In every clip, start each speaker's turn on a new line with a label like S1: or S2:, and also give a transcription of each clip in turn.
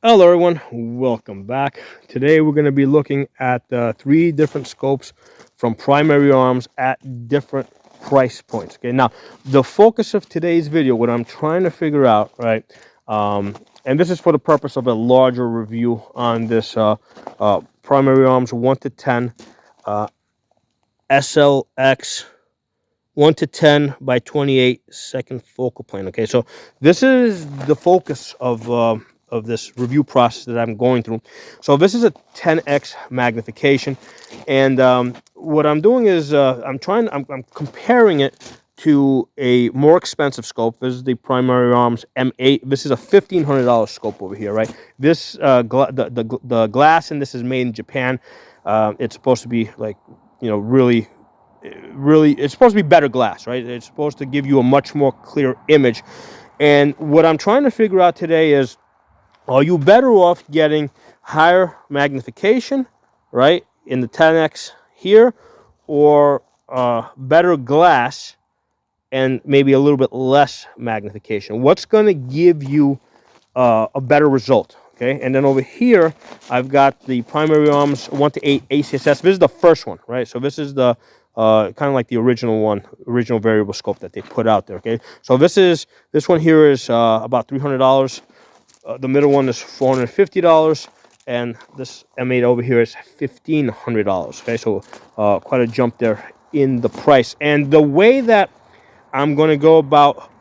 S1: Hello everyone, welcome back. Today we're going to be looking at 3 different scopes from Primary Arms at different price points. Okay, now the focus of today's video, what I'm trying to figure out, right, and this is for the purpose of a larger review on this Primary Arms 1-10 SLX 1-10 by 28 second focal plane. Okay, so this is the focus of this review process that I'm going through. So this is a 10x magnification, and what I'm doing is I'm comparing it to a more expensive scope. This is the Primary Arms M8. This is a $1,500 scope over here, right? This the glass in this is made in Japan. It's supposed to be like, you know, really it's supposed to be better glass, right? It's supposed to give you a much more clear image. And what I'm trying to figure out today is, are you better off getting higher magnification, right, in the 10x here, or better glass and maybe a little bit less magnification? What's going to give you a better result? Okay, and then over here I've got the Primary Arms 1-8 acss. This is the first one, right? So this is the kind of like the original variable scope that they put out there. Okay, so this one here is about $300. The middle one is $450, and this M8 over here is $1,500. Okay, so quite a jump there in the price. And the way that I'm going to go about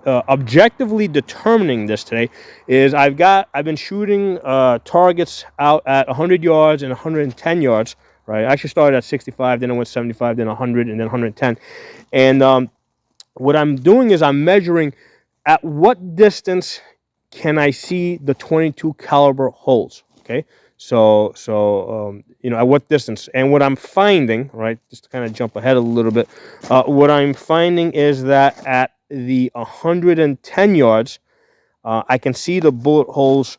S1: objectively determining this today is I've been shooting targets out at 100 yards and 110 yards. Right, I actually started at 65, then I went 75, then 100, and then 110. And what I'm doing is I'm measuring at what distance can I see the 22 caliber holes. Okay, so you know, at what distance. And what I'm finding, right, just to kind of jump ahead a little bit, what I'm finding is that at the 110 yards, I can see the bullet holes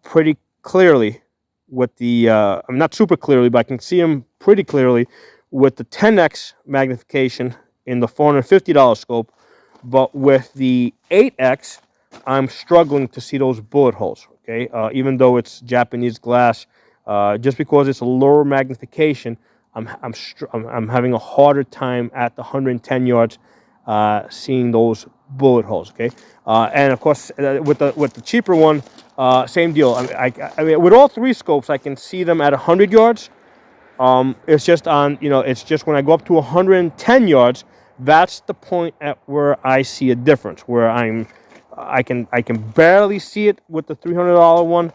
S1: pretty clearly with the, not super clearly, but I can see them pretty clearly with the 10x magnification in the $450 scope. But with the 8x, I'm struggling to see those bullet holes. Okay, even though it's Japanese glass, just because it's a lower magnification, I'm having a harder time at the 110 yards seeing those bullet holes. Okay, and of course with the cheaper one, same deal. I mean, with all 3 scopes, I can see them at 100 yards. It's just on, you know, it's just when I go up to 110 yards, that's the point at where I see a difference, where I can barely see it with the $300 one.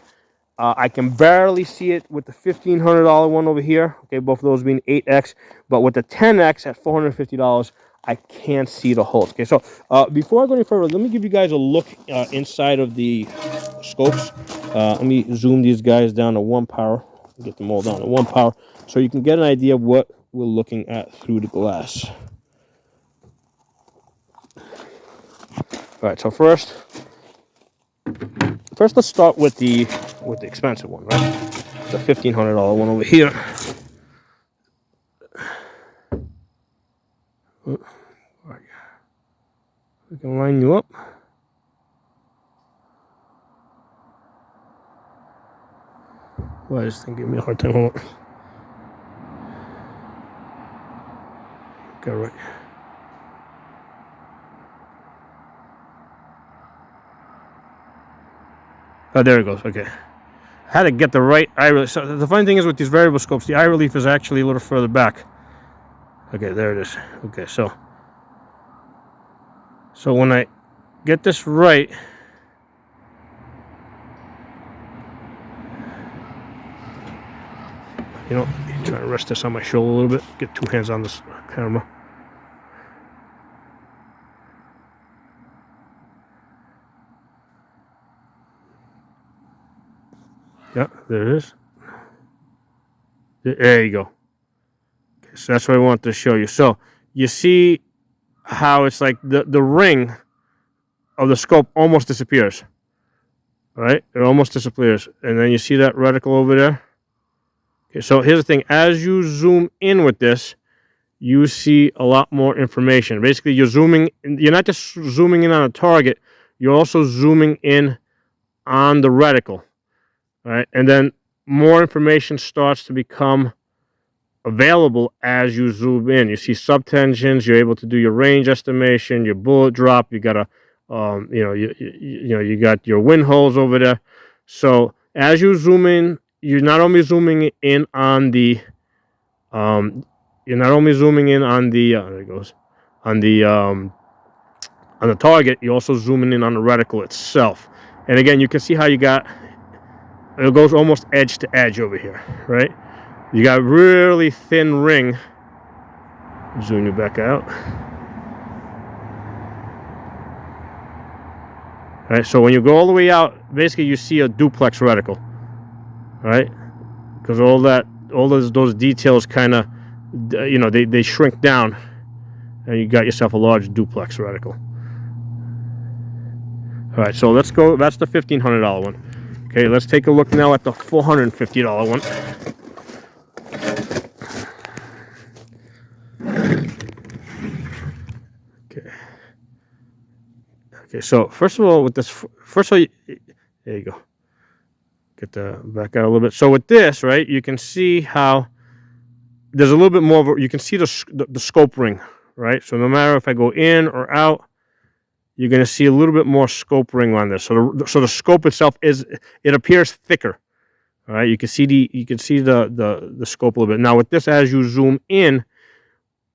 S1: I can barely see it with the $1,500 one over here. Okay, both of those being 8x, but with the 10x at $450, I can't see the holes. Okay, so before I go any further, let me give you guys a look inside of the scopes. Let me zoom these guys down to 1 power. Get them all down to 1 power, so you can get an idea of what we're looking at through the glass. All right, so first let's start with the expensive one, right? The $1,500 one over here. We can line you up. Why is this thing giving me a hard time? Hold on. Okay, right. Oh, there it goes. Okay. I had to get the right eye relief. So the funny thing is with these variable scopes, the eye relief is actually a little further back. Okay, there it is. Okay, so when I get this right, you know, I'm trying to rest this on my shoulder a little bit. Get 2 hands on this camera. Yeah, there it is. There you go. Okay, so that's what I want to show you. So you see how it's like the ring of the scope almost disappears. Right? It almost disappears. And then you see that reticle over there? Okay, so here's the thing. As you zoom in with this, you see a lot more information. Basically, you're not just zooming in on a target, you're also zooming in on the reticle, right? And then more information starts to become available as you zoom in. You see subtensions. You're able to do your range estimation, your bullet drop. You got a, you got your wind holes over there. So as you zoom in, you're not only zooming in on the, there it goes, on the target. You're also zooming in on the reticle itself. And again, you can see how it goes almost edge to edge over here, right? You got really thin ring. Zoom you back out. All right, so when you go all the way out, basically you see a duplex reticle, right? Because all those details kind of, they shrink down, and you got yourself a large duplex reticle. All right, so let's go. That's the $1,500 one. Okay, let's take a look now at the $450 one. Okay, so first of all, with this, there you go. Get the back out a little bit. So with this, right, you can see how there's a little bit more of you can see the scope ring, right? So no matter if I go in or out, you're going to see a little bit more scope ring on this. So the scope itself it appears thicker. All right, you can see the scope a little bit. Now with this, as you zoom in,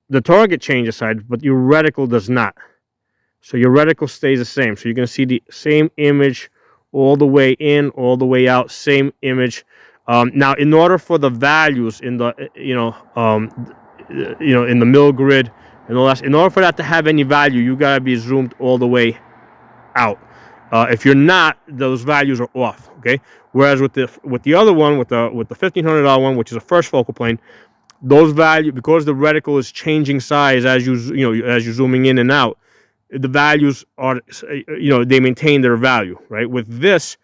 S1: the target changes side, but your reticle does not. So your reticle stays the same. So you're going to see the same image all the way in, all the way out, same image. Now, in order for the values in the in the mill grid and all that, in order for that to have any value, you got to be zoomed all the way out. If you're not, those values are off. Okay. Whereas with the other one, with the $1,500 one, which is a first focal plane, those values, because the reticle is changing size as as you're zooming in and out, the values are, they maintain their value, right? With this,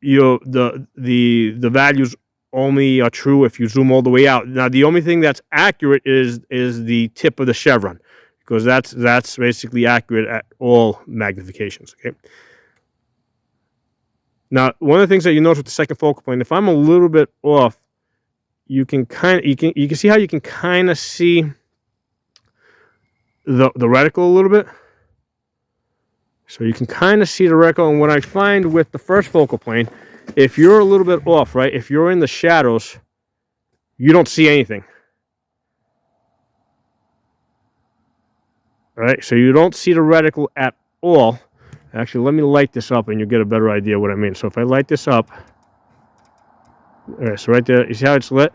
S1: the values only are true if you zoom all the way out. Now, the only thing that's accurate is the tip of the chevron, because that's basically accurate at all magnifications. Okay. Now, one of the things that you notice with the second focal plane, if I'm a little bit off, you can see how you can kind of see the reticle a little bit. So you can kind of see the reticle. And what I find with the first focal plane, if you're a little bit off, right, if you're in the shadows, you don't see anything. All right, so you don't see the reticle at all. Actually, let me light this up and you'll get a better idea of what I mean. So if I light this up, all right, so right there, you see how it's lit?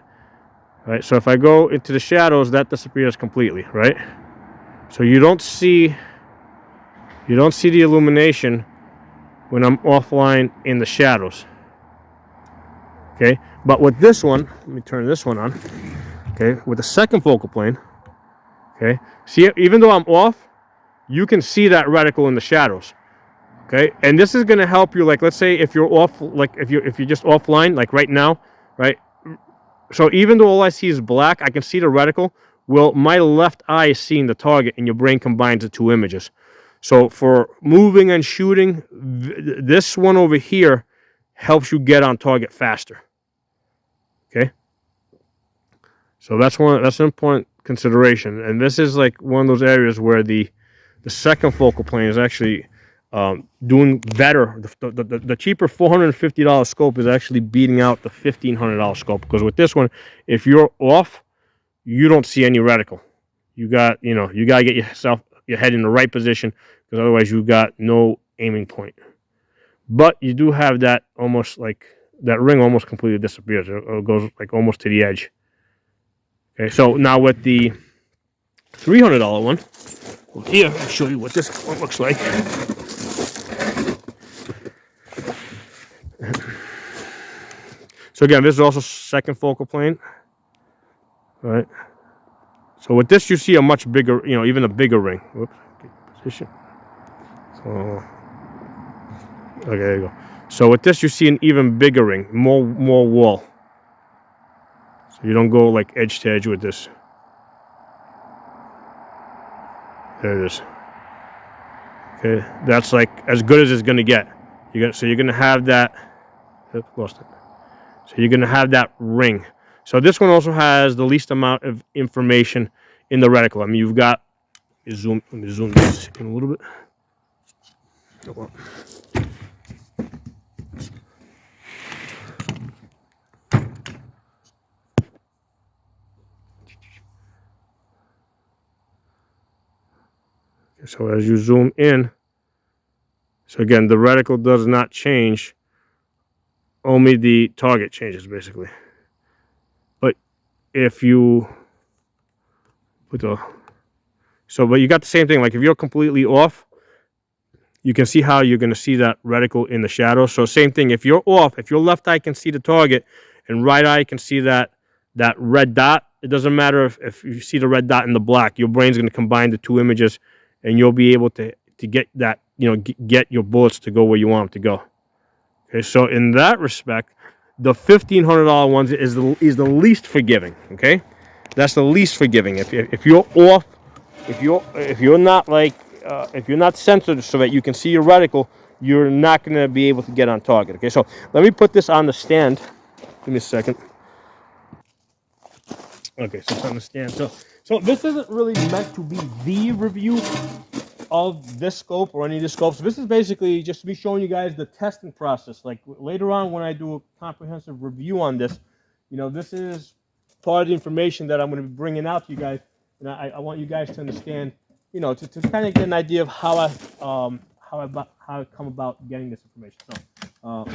S1: All right, so if I go into the shadows, that disappears completely, right? So you don't see the illumination when I'm offline in the shadows. Okay, but with this one, let me turn this one on. Okay, with the second focal plane, okay, see, even though I'm off, you can see that reticle in the shadows. Okay, and this is going to help you. Like, let's say if you're off, like if you're just offline, like right now, right? So even though all I see is black, I can see the reticle. Well, my left eye is seeing the target, and your brain combines the two images. So for moving and shooting, this one over here helps you get on target faster. Okay. So that's an important consideration, and this is like one of those areas where the second focal plane is actually doing better. The cheaper $450 scope is actually beating out the $1,500 scope, because with this one, if you're off, you don't see any reticle. You got to get your head in the right position, because otherwise you got no aiming point. But you do have that almost like that ring almost completely disappears. It goes like almost to the edge. Okay, so now with the $300 one, well, here I'll show you what this one looks like. So again, this is also second focal plane. All right. So with this, you see a much bigger, even a bigger ring. Whoops, position. So, okay, there you go. So with this, you see an even bigger ring, more wall. So you don't go like edge to edge with this. There it is. Okay, that's like as good as it's gonna get. So you're gonna have that. Lost it. So you're gonna have that ring. So this one also has the least amount of information in the reticle. I mean, you've got. Let me zoom this in a little bit. So as you zoom in, so again, the reticle does not change. Only the target changes, basically. But if you put the, but you got the same thing. Like if you're completely off, you can see how you're going to see that reticle in the shadow. So same thing. If you're off, if your left eye can see the target and right eye can see that red dot, it doesn't matter if you see the red dot in the black. Your brain's going to combine the two images, and you'll be able to get that, get your bullets to go where you want them to go. Okay, so in that respect, the $1,500 ones is the least forgiving. Okay, that's the least forgiving. If you're off, if you're not if you're not centered so that you can see your reticle, you're not going to be able to get on target. Okay, so let me put this on the stand. Give me a second. Okay, so it's on the stand. So this isn't really meant to be the review of this scope or any of the scopes. This is basically just to be showing you guys the testing process. Like later on when I do a comprehensive review on this, this is part of the information that I'm going to be bringing out to you guys, and I want you guys to understand, to kind of get an idea of how I come about getting this information. So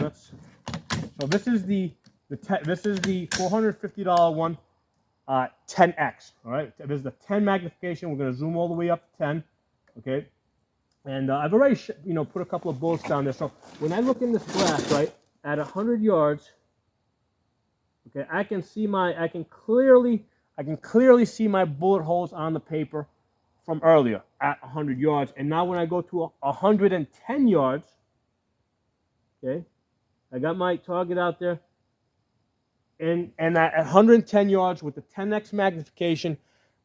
S1: this is the $450 one. 10x, all right? This is the 10 magnification. We're going to zoom all the way up to 10, okay? And I've already, put a couple of bullets down there. So when I look in this glass, right, at 100 yards, okay, I can clearly see my bullet holes on the paper from earlier at 100 yards. And now when I go to 110 yards, okay, I got my target out there. And at 110 yards with the 10x magnification,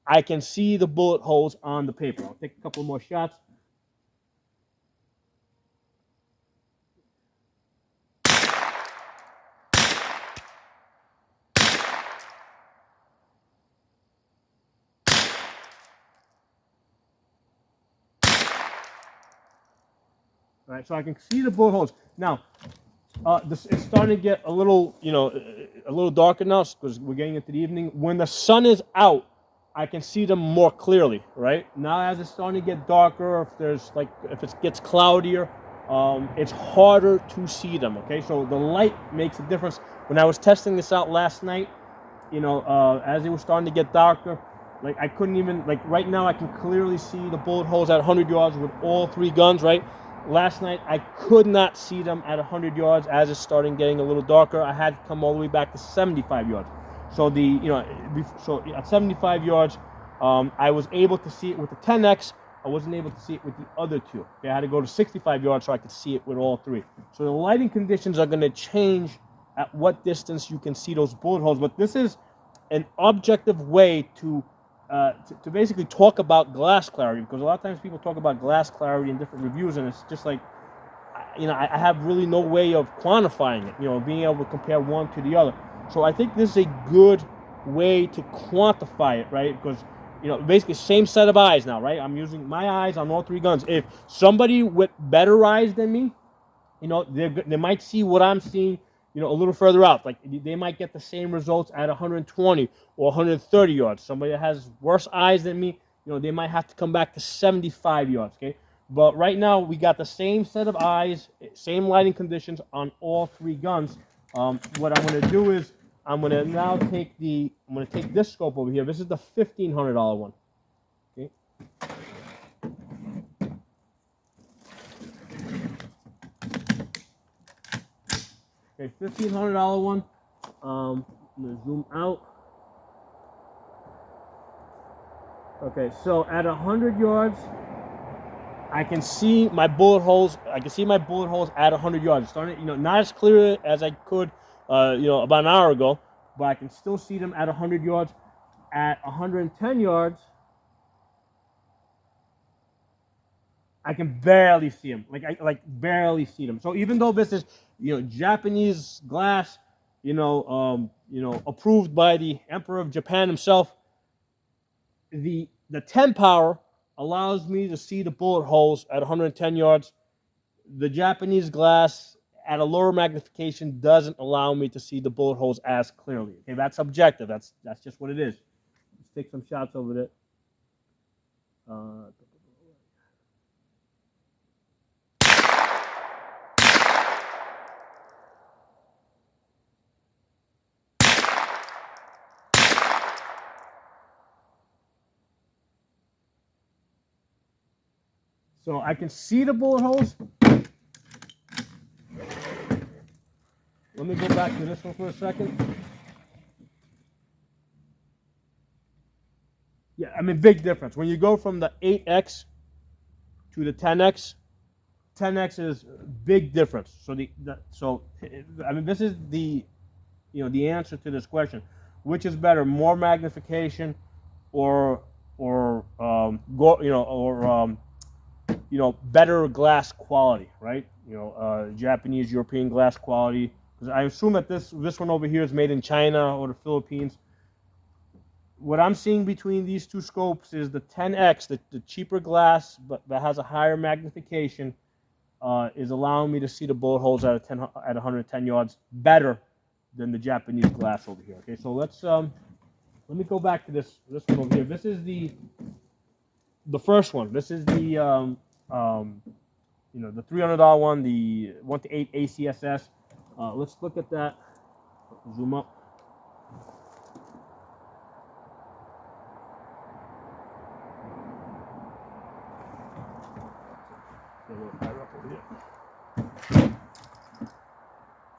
S1: I can see the bullet holes on the paper. I'll take a couple more shots. All right, so I can see the bullet holes. Now, it's starting to get a little, a little darker now because we're getting into the evening. When the sun is out, I can see them more clearly, right? Now as it's starting to get darker, if it gets cloudier, it's harder to see them, okay? So the light makes a difference. When I was testing this out last night, as it was starting to get darker, like I couldn't even, right now I can clearly see the bullet holes at 100 yards with all three guns, right? Last night, I could not see them at 100 yards as it's starting getting a little darker. I had to come all the way back to 75 yards. So so at 75 yards, I was able to see it with the 10x. I wasn't able to see it with the other two. Okay, I had to go to 65 yards so I could see it with all three. So the lighting conditions are going to change at what distance you can see those bullet holes. But this is an objective way to basically talk about glass clarity, because a lot of times people talk about glass clarity in different reviews, and it's just like, I have really no way of quantifying it, being able to compare one to the other. So I think this is a good way to quantify it, right? Because, basically same set of eyes now, right? I'm using my eyes on all three guns. If somebody with better eyes than me, they might see what I'm seeing, a little further out. Like they might get the same results at 120 or 130 yards. Somebody that has worse eyes than me, they might have to come back to 75 yards, okay? But right now, we got the same set of eyes, same lighting conditions on all three guns. What I'm going to do is I'm going to now take this scope over here. This is the $1,500 one, okay? Okay, $1,500 one. I'm going to zoom out. Okay, so at 100 yards, I can see my bullet holes. I can see my bullet holes at 100 yards. It's starting, not as clear as I could, about an hour ago, but I can still see them at 100 yards. At 110 yards, I can barely see them. I barely see them. So even though this is, Japanese glass, approved by the Emperor of Japan himself, the 10 power allows me to see the bullet holes at 110 yards. The Japanese glass at a lower magnification doesn't allow me to see the bullet holes as clearly. Okay, that's objective. That's just what it is. Let's take some shots over there. So I can see the bullet holes. Let me go back to this one for a second. Yeah, I mean, big difference. When you go from the 8X to the 10X, 10X is big difference. So I mean, this is the answer to this question. Which is better, more magnification or better glass quality, right? Japanese, European glass quality. Because I assume that this one over here is made in China or the Philippines. What I'm seeing between these two scopes is the 10X, the cheaper glass, but that has a higher magnification, is allowing me to see the bullet holes at 110 yards better than the Japanese glass over here. Okay, so let me go back to this one over here. This is the first one. This is the the $300 one, the 1-8 acss. Let's look at that. Zoom up.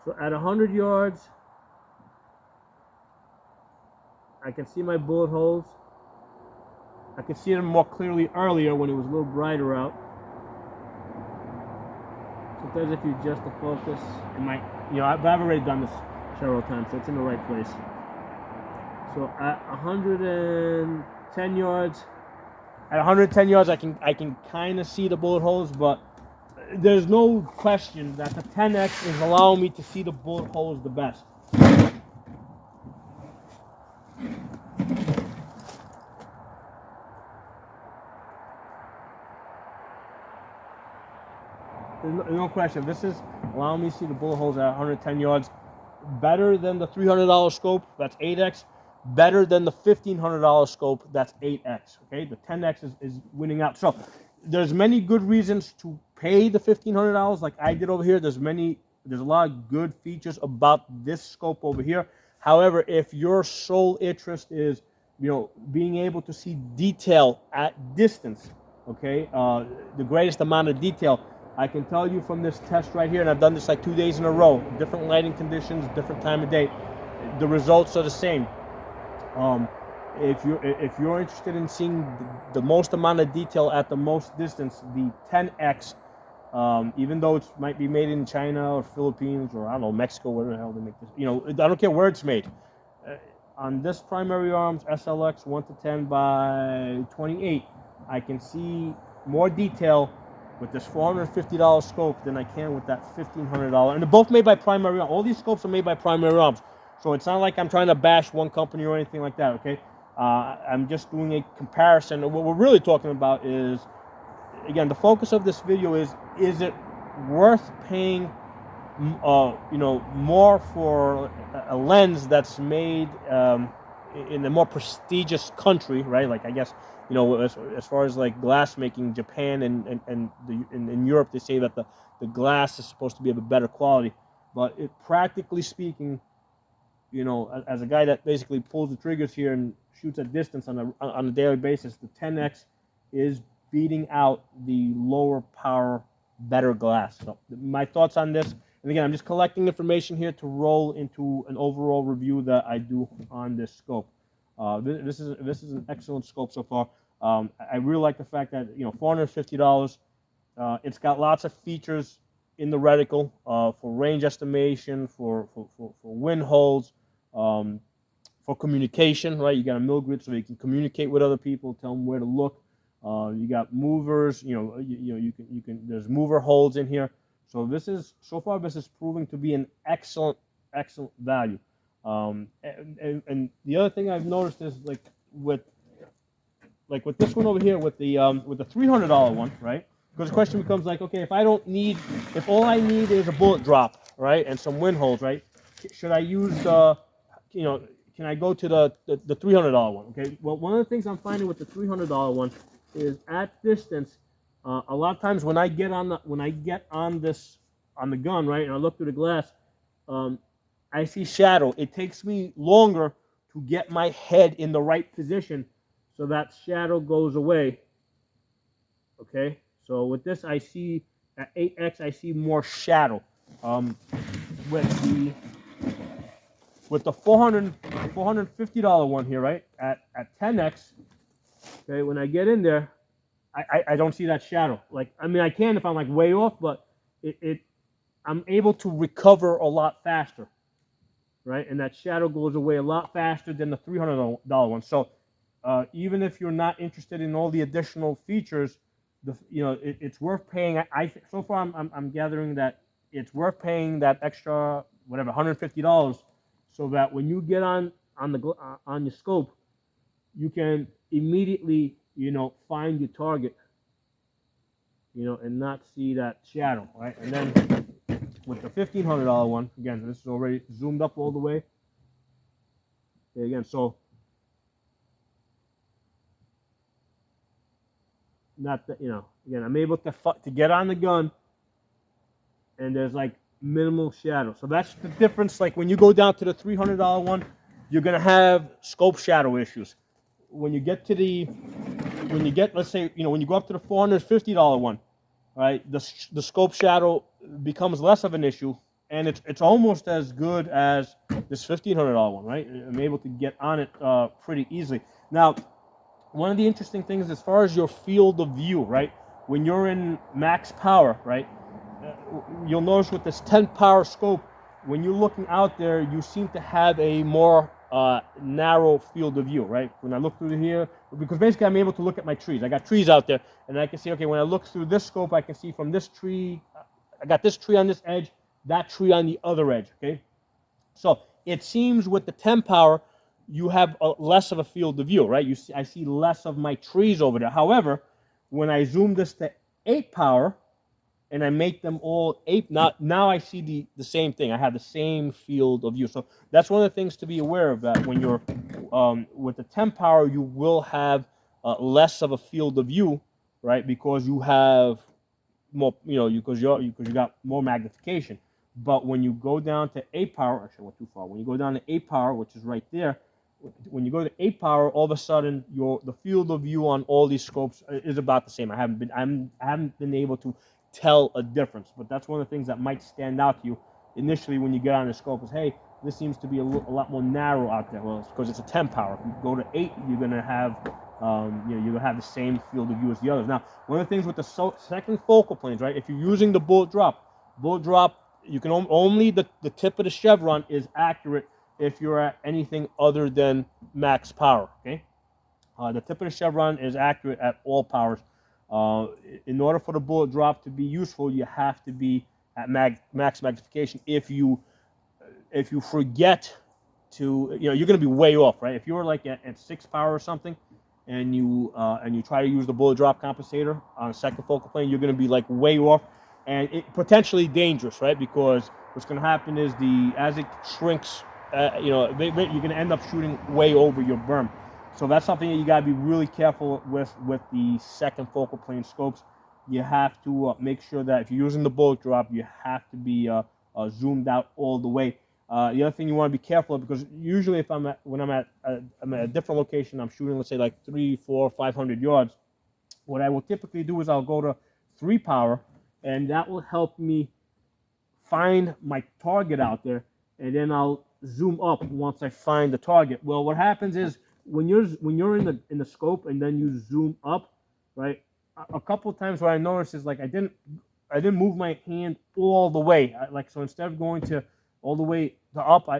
S1: So at 100 yards, I can see my bullet holes. I could see them more clearly earlier when it was a little brighter out. Sometimes if you adjust the focus, it might, I've already done this several times, so it's in the right place. So at 110 yards, I can kind of see the bullet holes, but there's no question that the 10X is allowing me to see the bullet holes the best. There's no question. This is allowing me to see the bullet holes at 110 yards better than the $300 scope, that's 8X, better than the $1,500 scope, that's 8X. Okay, the 10X is winning out. So there's many good reasons to pay the $1,500 like I did over here. There's a lot of good features about this scope over here. However, if your sole interest is being able to see detail at distance, okay, the greatest amount of detail, I can tell you from this test right here, and I've done this like 2 days in a row, different lighting conditions, different time of day, the results are the same. If you're interested in seeing the most amount of detail at the most distance, the 10X, even though it might be made in China or Philippines or I don't know, Mexico, where the hell they make this, I don't care where it's made. On this primary arms SLX 1-10 by 28, I can see more detail with this $450 scope than I can with that $1,500. And they're both made by primary arms. All these scopes are made by primary arms. So it's not like I'm trying to bash one company or anything like that, okay? I'm just doing a comparison. What we're really talking about is, again, the focus of this video is it worth paying more for a lens that's made in a more prestigious country, right? Like, I guess, as far as like glass making, Japan and in Europe, they say that the glass is supposed to be of a better quality. But practically speaking, as a guy that basically pulls the triggers here and shoots at distance on a daily basis, the 10X is beating out the lower power, better glass. So my thoughts on this, and again, I'm just collecting information here to roll into an overall review that I do on this scope. This is an excellent scope so far. I really like the fact that $450. It's got lots of features in the reticle for range estimation, for wind holds, for communication. Right, you got a mil grid so you can communicate with other people, tell them where to look. You got movers. You can. There's mover holes in here. So so far this is proving to be an excellent value. And the other thing I've noticed is with this one over here with the $300 one, right? Because the question becomes like, okay, if all I need is a bullet drop, right, and some wind holes, right? Should I use can I go to the $300 one? Okay. Well, one of the things I'm finding with the $300 one is at distance, a lot of times when I get on the gun, right, and I look through the glass, I see shadow. It takes me longer to get my head in the right position so that shadow goes away. Okay, so with this, I see at 8x, I see more shadow. With the $450 one here, right, at 10x, okay, when I get in there, I don't see that shadow. Like, I mean, I can if I'm like way off, but I'm able to recover a lot faster, right? And that shadow goes away a lot faster than the $300 one. So even if you're not interested in all the additional features, it's worth paying. So far I'm gathering that it's worth paying that extra whatever $150, so that when you get on your scope, you can immediately find your target, and not see that shadow, right? And then with the $1,500 one, again, this is already zoomed up all the way. Okay, again, so not that again, I'm able to get on the gun, and there's like minimal shadow. So that's the difference. Like when you go down to the $300 one, you're gonna have scope shadow issues. When you get let's say when you go up to the $450 one, right, the scope shadow becomes less of an issue, and it's almost as good as this $1,500 one, right? I'm able to get on it pretty easily. Now, one of the interesting things as far as your field of view, right, when you're in max power, right, you'll notice with this 10 power scope, when you're looking out there, you seem to have a more narrow field of view, right? When I look through here, because basically I'm able to look at my trees. I got trees out there, and I can see, okay, when I look through this scope, I can see from this tree, I got this tree on this edge, that tree on the other edge, okay? So it seems with the 10 power, you have less of a field of view, right? I see less of my trees over there. However, when I zoom this to 8 power, and I make them all 8, now I see the same thing. I have the same field of view. So that's one of the things to be aware of, that when you're with the 10 power, you will have less of a field of view, right? Because you have more, because you got more magnification. But when you go down to 8 power, actually I went too far. When you go down to 8 power, which is right there, when you go to 8 power, all of a sudden the field of view on all these scopes is about the same. I haven't been able to tell a difference, but that's one of the things that might stand out to you initially when you get on the scope is, hey, this seems to be a lot more narrow out there. Well, it's because it's a 10 power. If you go to 8, you're gonna have you're gonna have the same field of view as the others. Now, one of the things with the second focal planes, right? If you're using the bullet drop, you can only the tip of the chevron is accurate if you're at anything other than max power. Okay, the tip of the chevron is accurate at all powers. In order for the bullet drop to be useful, you have to be at max magnification. If you forget to, you're going to be way off, right? If you're like at 6 power or something, and you try to use the bullet drop compensator on a second focal plane, you're going to be like way off, and it potentially dangerous, right? Because what's going to happen is as it shrinks, you're going to end up shooting way over your berm. So that's something that you got to be really careful with the second focal plane scopes. You have to make sure that if you're using the bullet drop, you have to be zoomed out all the way. The other thing you want to be careful of, because usually if when I'm at a different location, I'm shooting, let's say like 300, 400, 500 yards. What I will typically do is I'll go to 3 power, and that will help me find my target out there, and then I'll zoom up once I find the target. Well, what happens is, when you're in the scope and then you zoom up, right? A couple of times what I noticed is like I didn't move my hand all the way. So instead of going to all the way to up, I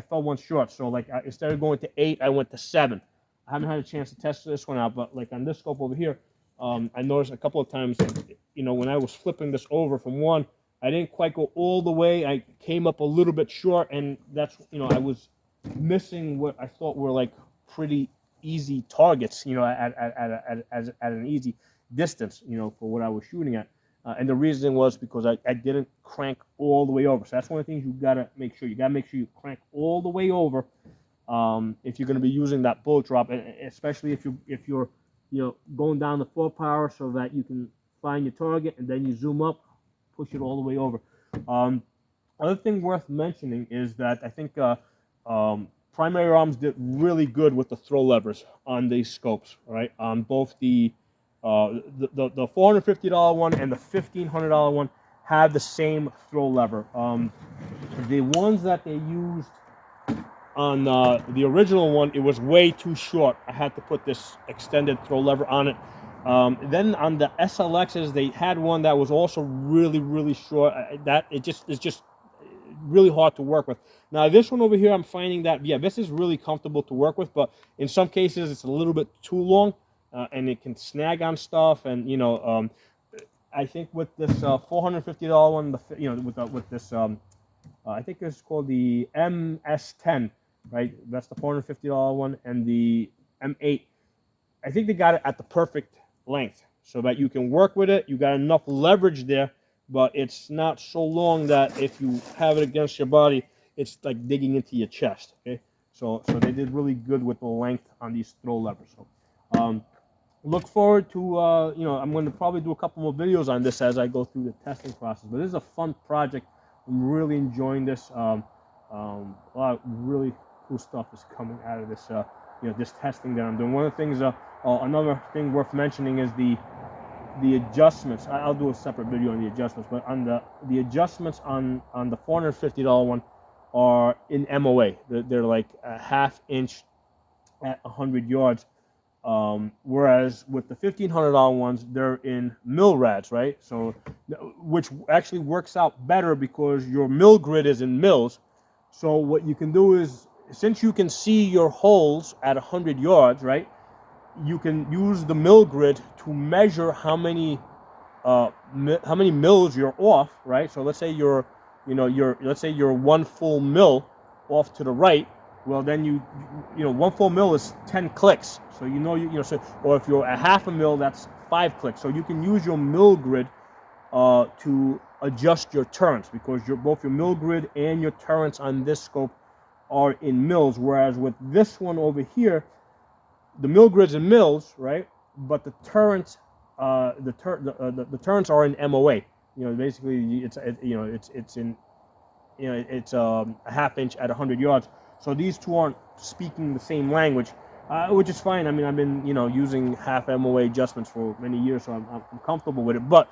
S1: fell one short. So like instead of going to 8, I went to 7. haven't had a chance to test this one out, but like on this scope over here, I noticed a couple of times, you know, when I was flipping this over from one, I didn't quite go all the way. I came up a little bit short, and that's, you know, I was missing what I thought were like pretty easy targets, you know, at an easy distance, you know, for what I was shooting at. And the reason was because I didn't crank all the way over. So that's one of the things you gotta make sure. You gotta make sure you crank all the way over if you're gonna be using that bullet drop, especially if you're you know, going down the 4 power so that you can find your target, and then you zoom up, push it all the way over. Other thing worth mentioning is that I think Primary Arms did really good with the throw levers on these scopes, right? On both the $450 one and the $1,500 one have the same throw lever. The ones that they used on the original one, it was way too short. I had to put this extended throw lever on it. Then on the SLXs, they had one that was also really short. It's just really hard to work with. Now this one over here, I'm finding that, yeah, this is really comfortable to work with, but in some cases it's a little bit too long, and it can snag on stuff. And you know, I think with this $450 one, you know, with this, I think it's called the MS10, right? That's the $450 one, and the M8. I think they got it at the perfect length so that you can work with it. You got enough leverage there, but it's not so long that if you have it against your body, it's like digging into your chest. Okay, so they did really good with the length on these throw levers. So look forward to you know, I'm going to probably do a couple more videos on this as I go through the testing process. But this is a fun project. I'm really enjoying this. A lot of really cool stuff is coming out of this, you know, this testing that I'm doing. One of the things, another thing worth mentioning is the adjustments. I'll do a separate video on the adjustments, but on the adjustments on the $450 one are in MOA. They're like a 1/2 inch at 100 yards. Whereas with the $1,500 ones, they're in mil rads, right? So, which actually works out better because your mil grid is in mils. So what you can do is, since you can see your holes at 100 yards, right? You can use the mil grid to measure how many mils you're off, right? So let's say let's say you're 1 full mil off to the right. Well, then you know 1 full mil is 10 clicks. So you know so, or if you're a 1/2 mil, that's 5 clicks. So you can use your mil grid to adjust your turns, because both your mil grid and your turrets on this scope are in mils. Whereas with this one over here, the mil grid's in mils, right? But the turrets, the turrets are in MOA. You know, basically it's in, you know, it's a 1/2 inch at 100 yards. So these two aren't speaking the same language, which is fine. I mean, I've been, you know, using half MOA adjustments for many years, so I'm comfortable with it. But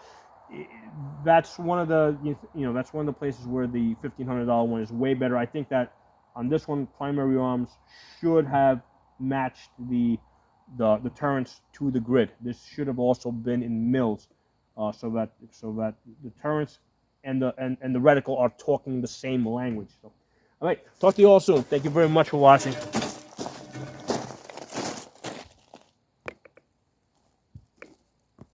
S1: that's one of the, you know, that's one of the places where the $1,500 one is way better. I think that on this one, Primary Arms should have matched the turrets to the grid. This should have also been in mils, so that the turrets and the reticle are talking the same language. So, all right, talk to you all soon. Thank you very much for watching.